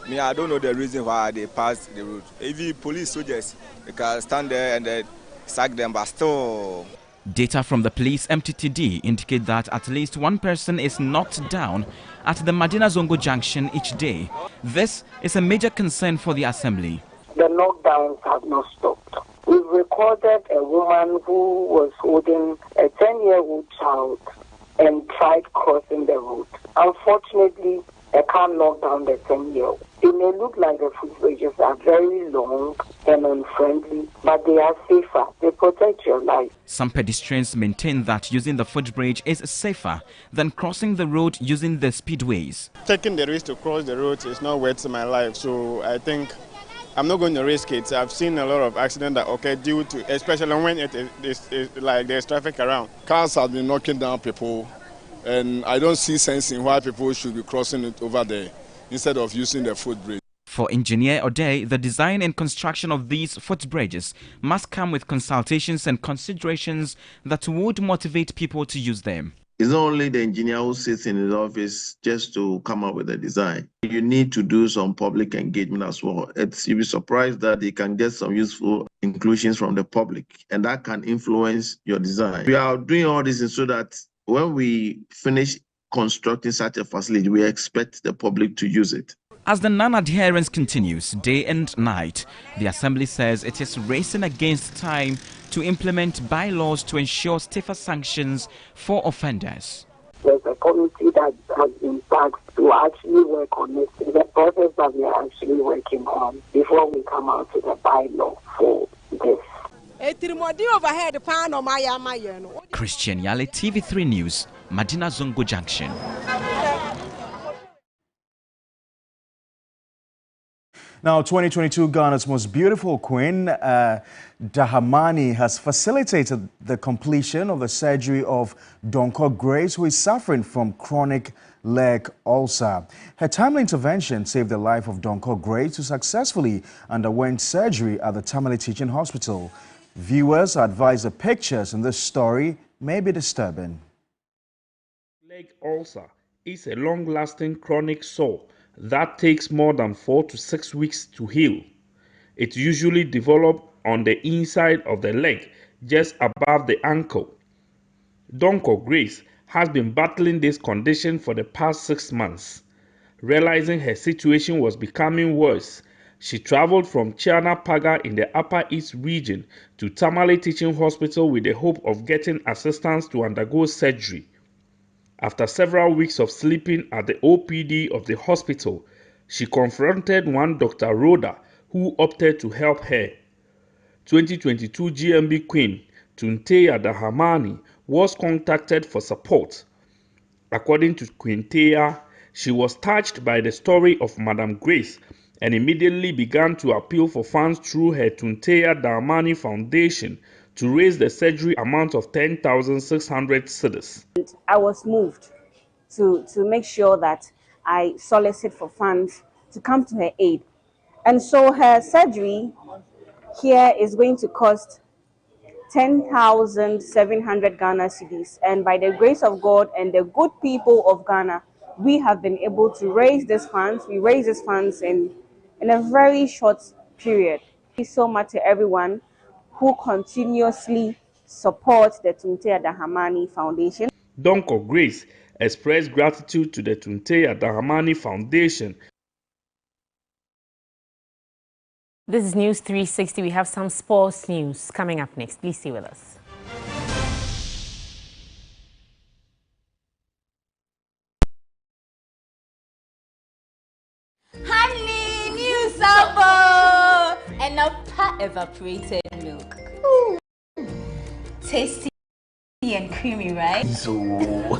Speaker 28: Me, I don't know the reason why they pass the road. Even police soldiers, they can stand there and then sack them, but still.
Speaker 12: Data from the police MTTD indicate that at least one person is knocked down at the Medina Zongo Junction each day. This is a major concern for the assembly.
Speaker 17: The knockdowns have not stopped. We've recorded a woman who was holding a 10-year-old child and tried crossing the road. Unfortunately, a car knocked down the 10-year-old. It may look like the footbridges are very long and unfriendly, but they are safer. They protect your life.
Speaker 12: Some pedestrians maintain that using the footbridge is safer than crossing the road using the speedways.
Speaker 29: Taking the risk to cross the road is not worth my life, so I think
Speaker 4: I'm not going to risk it. I've seen a lot of accidents that occur due to, especially when like there's traffic around.
Speaker 27: Cars have been knocking down people, and I don't see sense in why people should be crossing it over there instead of using the footbridge.
Speaker 12: For Engineer O'Day, the design and construction of these footbridges must come with consultations and considerations that would motivate people to use them.
Speaker 18: It's not only the engineer who sits in his office just to come up with a design. You need to do some public engagement as well. You'll be surprised that you can get some useful inclusions from the public, and that can influence your design. We are doing all this so that when we finish constructing such a facility, we expect the public to use it.
Speaker 12: As the non-adherence continues day and night, the Assembly says it is racing against time to implement bylaws to ensure stiffer sanctions for offenders.
Speaker 17: There's a committee that has been tasked to actually work on it. The process that we are actually working on before we come out to the bylaw for this.
Speaker 12: Christian Yale, TV3 News, Madina Zongo Junction.
Speaker 2: Now, 2022 Ghana's most beautiful queen, Dahamani, has facilitated the completion of the surgery of Donko Grace, who is suffering from chronic leg ulcer. Her timely intervention saved the life of Donko Grace, who successfully underwent surgery at the Tamale Teaching Hospital. Viewers are advised the pictures in this story may be disturbing.
Speaker 11: Leg ulcer is a long-lasting chronic sore that takes more than 4 to 6 weeks to heal. It usually develops on the inside of the leg, just above the ankle. Donko Grace has been battling this condition for the past 6 months. Realizing her situation was becoming worse, she traveled from Chiana Paga in the Upper East region to Tamale Teaching Hospital with the hope of getting assistance to undergo surgery. After several weeks of sleeping at the OPD of the hospital, she confronted one Dr. Rhoda, who opted to help her. 2022 GMB Queen Tunteya Dahamani was contacted for support. According to Quinteya, she was touched by the story of Madam Grace and immediately began to appeal for funds through her Tunteya Dahamani Foundation to raise the surgery amount of 10,600 cedis.
Speaker 19: I was moved to make sure that I solicit for funds to come to her aid. And so her surgery here is going to cost 10,700 Ghana cedis. And by the grace of God and the good people of Ghana, we have been able to raise these funds. We raised these funds in a very short period. Thank you so much to everyone who continuously support the Tunteya Dahamani Foundation.
Speaker 11: Donko Grace expressed gratitude to the Tunteya Dahamani Foundation.
Speaker 1: This is News 360. We have some sports news coming up next. Please stay with us.
Speaker 20: Honey, new sabo and a Paa evaporated milk. Ooh. Tasty and creamy, right?
Speaker 27: So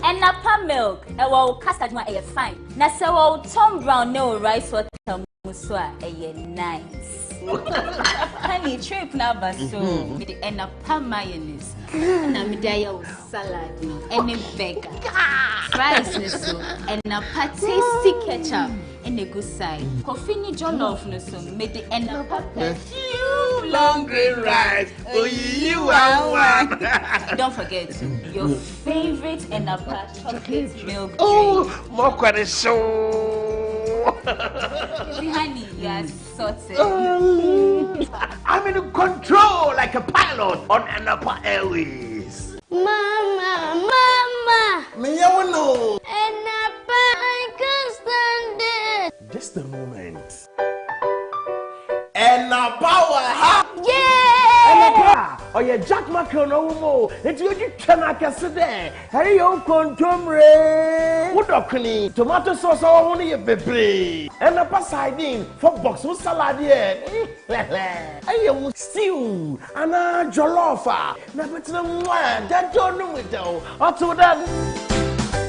Speaker 20: and a Paa milk, well, custard one is fine. Na so Tom Brown no rice water muswa nice. Honey, trip now baso with the and a Paa mayonnaise. And a medaya salad and a burger. Fries so and a Paa tasty ketchup. And a good side. Coffee jollof no so made the end of perfume long green rice. Oh, you are one. Don't forget your favorite and a Paa chocolate milk.
Speaker 27: Oh, more quite so.
Speaker 20: Honey, you are sorted.
Speaker 27: I'm in control like a pilot on Paa Airways.
Speaker 21: Mama, Mama.
Speaker 27: Me, you know.
Speaker 21: I can't stand it.
Speaker 27: Just a moment. And now power, huh?
Speaker 21: Yeah!
Speaker 27: Oh, yeah, Jack Macron, no more. It's you cannot sit there. Hey, you contumre. What a clean tomato sauce, only a baby. And a pasadine for box with salad. Hey, you stew and a jollofa. Never to the one that don't know it though. Or to that.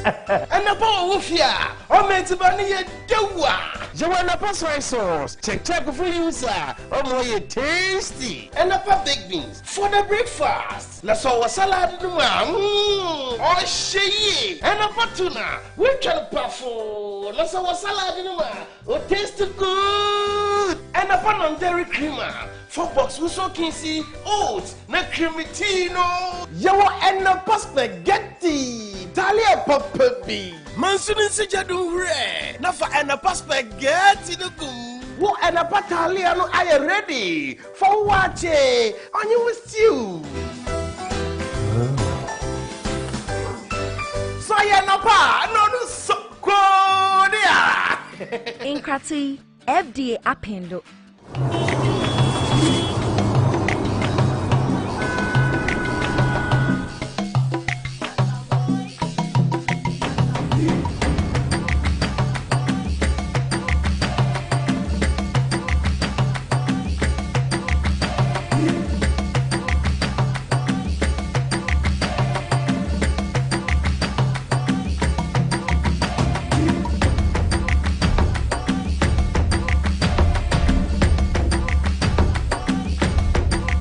Speaker 3: And about Wufia, or Metibani Dewa. You want a soy sauce, check for user, or more tasty. And about baked beans for the breakfast. Let's all a salad in the or she and a tuna. We can puffle. Let's all a salad in the or taste good. And upon dairy creamer. 4 box we so can see oats na cremitino yawo and na spaghetti talia papa bi mansuni sijadu re na fa and na spaghetti no kum wo and na talia no are ready for what on you with stew so ya na pa no so ko dia
Speaker 26: Inkrati FDA appendo.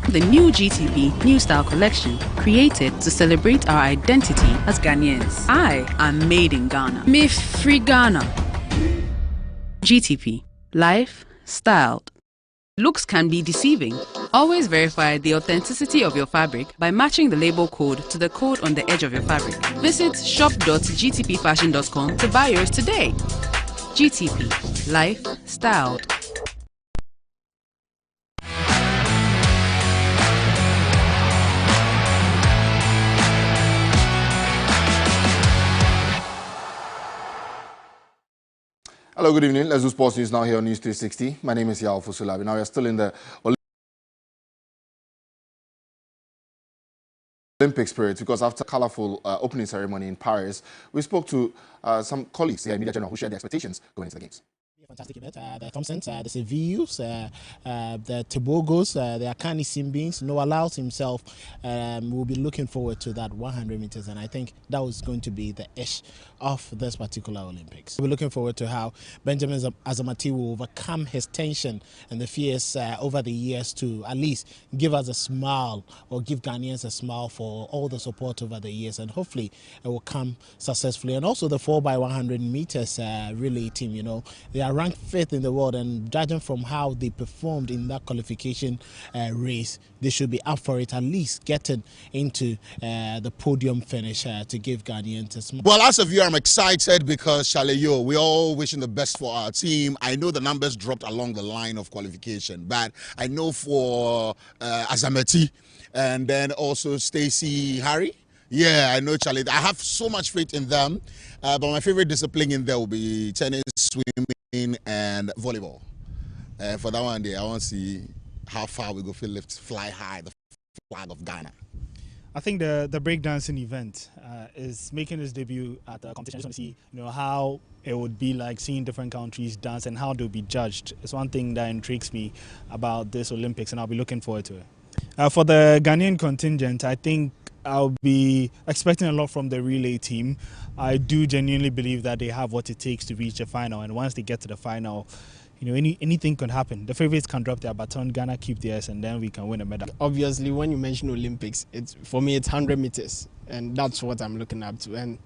Speaker 5: The new GTP New Style Collection, created to celebrate our identity as Ghanaians. I am made in Ghana. Me free Ghana. GTP, life styled. Looks can be deceiving. Always verify the authenticity of your fabric by matching the label code to the code on the edge of your fabric. Visit shop.gtpfashion.com to buy yours today. GTP, life styled.
Speaker 27: Hello, good evening. Let's do sports news now here on News 360. My name is Yakubu-Halid. Now we are still in the Olympic spirit because after a colorful opening ceremony in Paris, we spoke to some colleagues here in Media General who shared their expectations going into the games.
Speaker 6: Fantastic event. The Thompsons, the Sevillus, the Tobogos, the Akani Simbins, Noah Lyles himself will be looking forward to that 100 meters, and I think that was going to be the ish of this particular Olympics. We're looking forward to how Benjamin Azamati will overcome his tension and the fears over the years to at least give us a smile or give Ghanaians a smile for all the support over the years, and hopefully it will come successfully. And also the 4x100 meters relay team, you know, they are ranked 5th in the world, and judging from how they performed in that qualification race, they should be up for it, at least getting into the podium finish to give Ghanaians a smile.
Speaker 27: Well, as a viewer, I'm excited because, Shaleyo, we're all wishing the best for our team. I know the numbers dropped along the line of qualification, but I know for Azamati and then also Stacey Harry, yeah, I know, Charlie. I have so much faith in them, but my favorite discipline in there will be tennis, swimming, and volleyball. For that one day, I want to see how far we go for lift, fly high, the flag of Ghana.
Speaker 8: I think the breakdancing event is making its debut at the competition. I just want to see, you know, how it would be like seeing different countries dance and how they'll be judged. It's one thing that intrigues me about this Olympics, and I'll be looking forward to it. For the Ghanaian contingent, I think I'll be expecting a lot from the relay team. I do genuinely believe that they have what it takes to reach the final, and once they get to the final, you know, anything can happen. The favorites can drop their baton, Ghana keep theirs, and then we can win a medal.
Speaker 6: Obviously, when you mention Olympics, for me it's 100 meters, and that's what I'm looking up to. And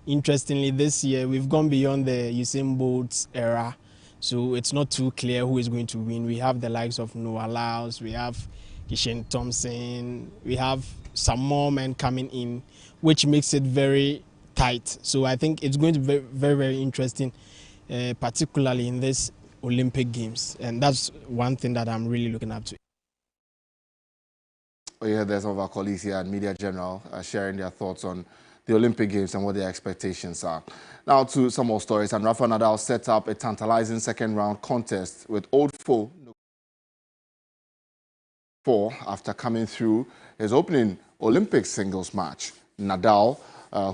Speaker 6: interestingly, this year we've gone beyond the Usain Bolt era, so it's not too clear who is going to win. We have the likes of Noah Lyles, we have Kishen Thompson, we have some more men coming in, which makes it very tight. So I think it's going to be very, very interesting, particularly in this Olympic Games, and that's one thing that I'm really looking up to.
Speaker 27: Well, yeah, there's some of our colleagues here at Media General sharing their thoughts on the Olympic Games and what their expectations are. Now to some more stories, and Rafa Nadal set up a tantalizing second-round contest with old foe after coming through his opening Olympic singles match. Nadal,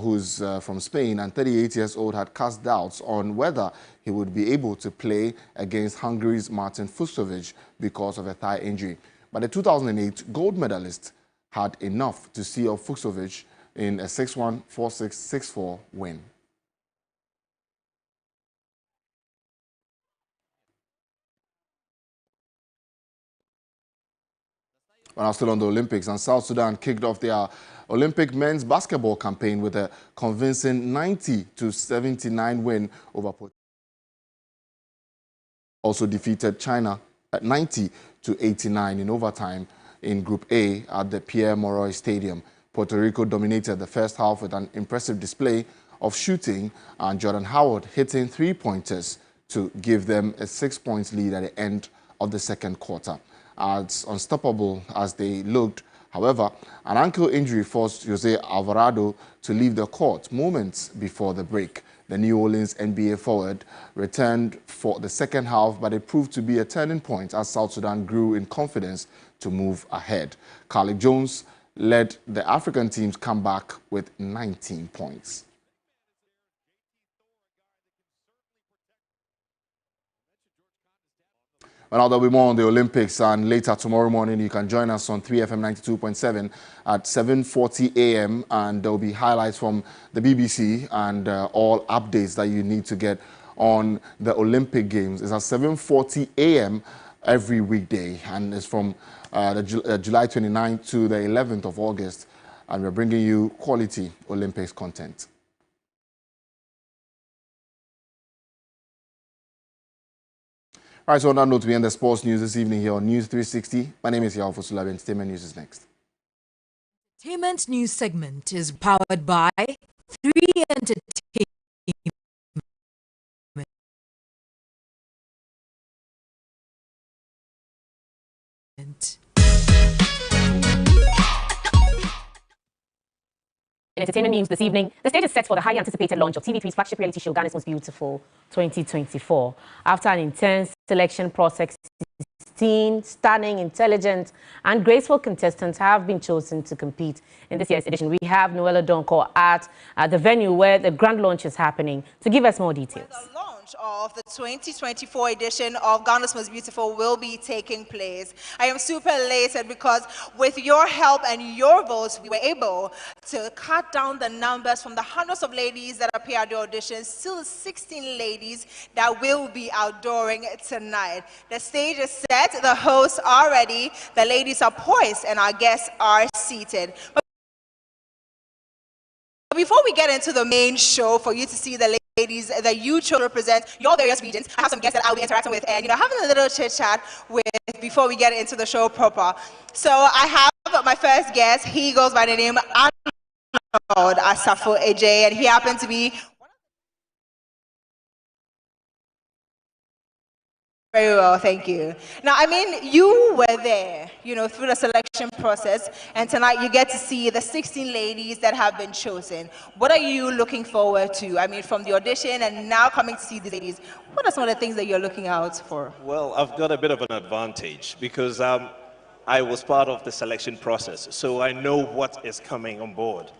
Speaker 27: who's from Spain and 38 years old, had cast doubts on whether he would be able to play against Hungary's Martin Fucsovics because of a thigh injury. But the 2008 gold medalist had enough to see off Fucsovics in a 6-1, 4-6, 6-4 win.
Speaker 7: We're now still on the Olympics, and South Sudan kicked off their Olympic men's basketball campaign with a convincing 90-79 win over Portugal. Also defeated China at 90-89 in overtime in Group A at the Pierre Mauroy Stadium. Puerto Rico dominated the first half with an impressive display of shooting, and Jordan Howard hitting three-pointers to give them a 6-point lead at the end of the second quarter. As unstoppable as they looked, however, an ankle injury forced Jose Alvarado to leave the court moments before the break. The New Orleans NBA forward returned for the second half, but it proved to be a turning point as South Sudan grew in confidence to move ahead. Carlick Jones led the African team's comeback with 19 points. And now there'll be more on the Olympics, and later tomorrow morning you can join us on 3FM 92.7 at 7:40 a.m. and there'll be highlights from the BBC and all updates that you need to get on the Olympic Games. It's at 7:40 a.m. every weekday, and it's from July 29th to the 11th of August, and we're bringing you quality Olympics content. All right, so on that note, we end the sports news this evening here on News 360. My name is Yakubu-Halid. Entertainment News is next.
Speaker 9: Entertainment News segment is powered by 3 Entertainment.
Speaker 1: In entertainment news this evening, the stage is set for the highly anticipated launch of TV3's flagship reality show, Ghana's Most Beautiful 2024. After an intense selection process, 16 stunning, intelligent, and graceful contestants have been chosen to compete in this year's edition. We have Noella Donko at the venue where the grand launch is happening to give us more details.
Speaker 10: Of the 2024 edition of Ghana's Most Beautiful will be taking place. I am super elated because with your help and your votes, we were able to cut down the numbers from the hundreds of ladies that appear at the auditions to the 16 ladies that will be outdooring tonight. The stage is set, the hosts are ready, the ladies are poised, and our guests are seated. Before we get into the main show, for you to see the ladies that you chose to represent your various regions, I have some guests that I'll be interacting with and having a little chit chat with before we get into the show proper. So I have my first guest. He goes by the name Arnold Asafo AJ, and he happened to be very well, thank you. Now, I mean, you were there, through the selection process, and tonight you get to see the 16 ladies that have been chosen. What are you looking forward to? I mean, from the audition and now coming to see the ladies, what are some of the things that you're looking out for?
Speaker 13: Well, I've got a bit of an advantage because I was part of the selection process, so I know what is coming on board.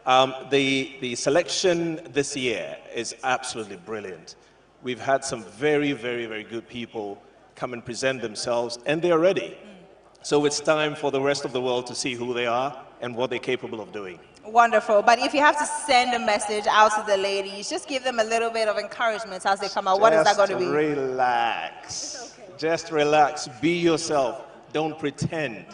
Speaker 13: The selection this year is absolutely brilliant. We've had some very, very, very good people come and present themselves, and they're ready. So it's time for the rest of the world to see who they are and what they're capable of doing.
Speaker 10: Wonderful. But if you have to send a message out to the ladies, just give them a little bit of encouragement as they come out. What is that going to be?
Speaker 13: Relax. Okay. Just relax. Be yourself. Don't pretend.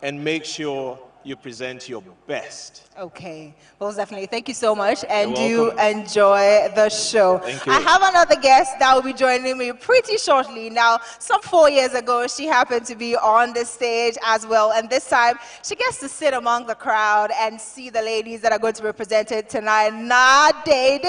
Speaker 13: And make sure you present your best.
Speaker 10: Okay, most definitely. Thank you so much, and do enjoy the show.
Speaker 13: Thank you.
Speaker 10: I have another guest that will be joining me pretty shortly. Now, some 4 years ago, she happened to be on the stage as well, and this time she gets to sit among the crowd and see the ladies that are going to be represented tonight. Nadede.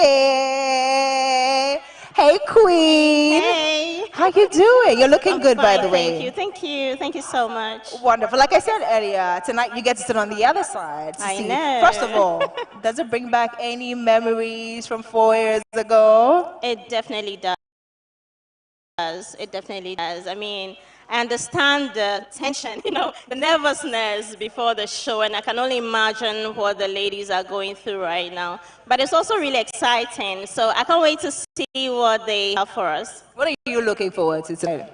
Speaker 10: Hey, Queen.
Speaker 14: Hey.
Speaker 10: How you doing? You're looking good,
Speaker 14: fine,
Speaker 10: by the way.
Speaker 14: Thank you. Thank you. Thank you so much.
Speaker 10: Wonderful. Like I said earlier, tonight you get to sit on the other side.
Speaker 14: I know.
Speaker 10: First of all, does it bring back any memories from 4 years ago?
Speaker 14: It definitely does. It definitely does. I mean, I understand the tension, the nervousness before the show, and I can only imagine what the ladies are going through right now. But it's also really exciting, so I can't wait to see what they have for us.
Speaker 10: What are you looking forward to tonight?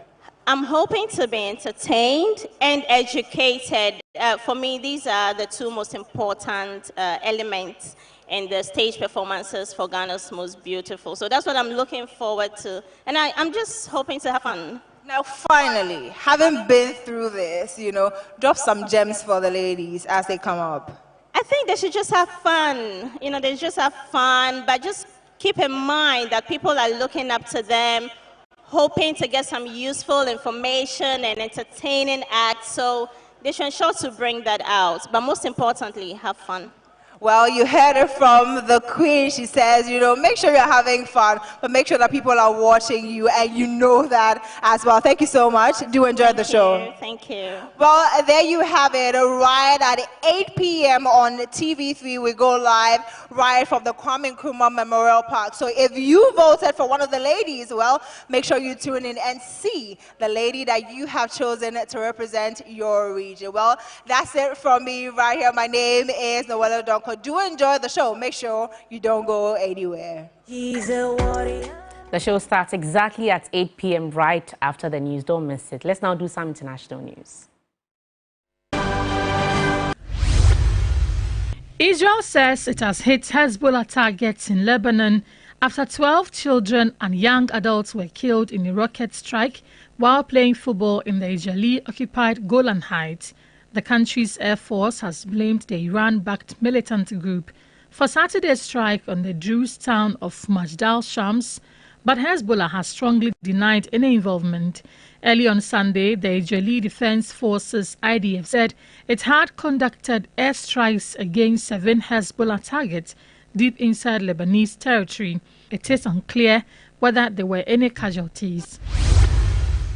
Speaker 14: I'm hoping to be entertained and educated. For me, these are the two most important elements in the stage performances for Ghana's Most Beautiful. So that's what I'm looking forward to. And I'm just hoping to have fun.
Speaker 10: Now, finally, having been through this, drop some gems for the ladies as they come up.
Speaker 14: I think they should just have fun. They just have fun, but just keep in mind that people are looking up to them, hoping to get some useful information and entertaining acts. So they should ensure to bring that out. But most importantly, have fun.
Speaker 10: Well, you heard it from the queen. She says, make sure you're having fun, but make sure that people are watching you, and you know that as well. Thank you so much. Do enjoy the show.
Speaker 14: Thank you.
Speaker 10: Well, there you have it. Right at 8 p.m. on TV3, we go live right from the Kwame Nkrumah Memorial Park. So if you voted for one of the ladies, well, make sure you tune in and see the lady that you have chosen to represent your region. Well, that's it from me right here. My name is Noella Donko. Do enjoy the show. Make sure you don't go anywhere.
Speaker 1: He's a warrior. The show starts exactly at 8 p.m. right after the news. Don't miss it. Let's now do some international news.
Speaker 4: Israel says it has hit Hezbollah targets in Lebanon after 12 children and young adults were killed in a rocket strike while playing football in the Israeli-occupied Golan Heights. The country's air force has blamed the Iran-backed militant group for Saturday's strike on the Druze town of Majdal Shams, but Hezbollah has strongly denied any involvement. Early on Sunday, the Israeli Defense Forces IDF said it had conducted airstrikes against 7 Hezbollah targets deep inside Lebanese territory. It is unclear whether there were any casualties.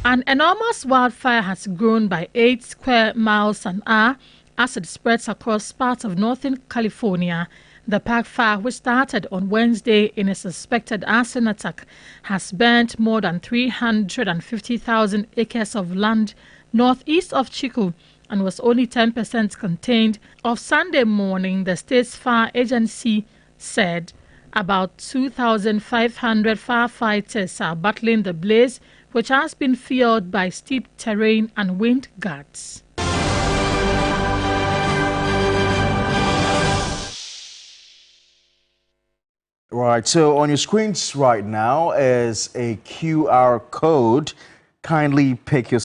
Speaker 4: An enormous wildfire has grown by 8 square miles an hour as it spreads across parts of Northern California. The park fire, which started on Wednesday in a suspected arson attack, has burnt more than 350,000 acres of land northeast of Chico and was only 10% contained. Of Sunday morning, the state's fire agency said about 2,500 firefighters are battling the blaze, which has been fueled by steep terrain and wind gusts.
Speaker 2: Right, so on your screens right now is a QR code. Kindly pick your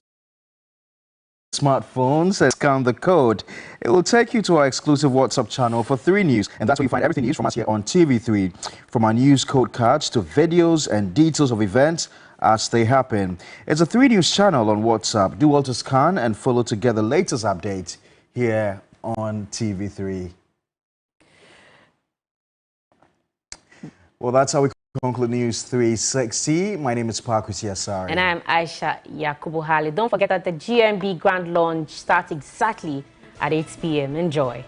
Speaker 2: smartphones and scan the code. It will take you to our exclusive WhatsApp channel for 3 News, and that's where you find everything news from us here on TV3, from our news code cards to videos and details of events as they happen. It's a 3 News channel on WhatsApp. Do well to scan and follow to get the latest updates here on TV3. Well, that's how we conclude News 360. My name is Paa Kwesi Asare.
Speaker 1: And I'm Ayisha Yakubu-Halid. Don't forget that the GMB Grand Launch starts exactly at 8 p.m. Enjoy.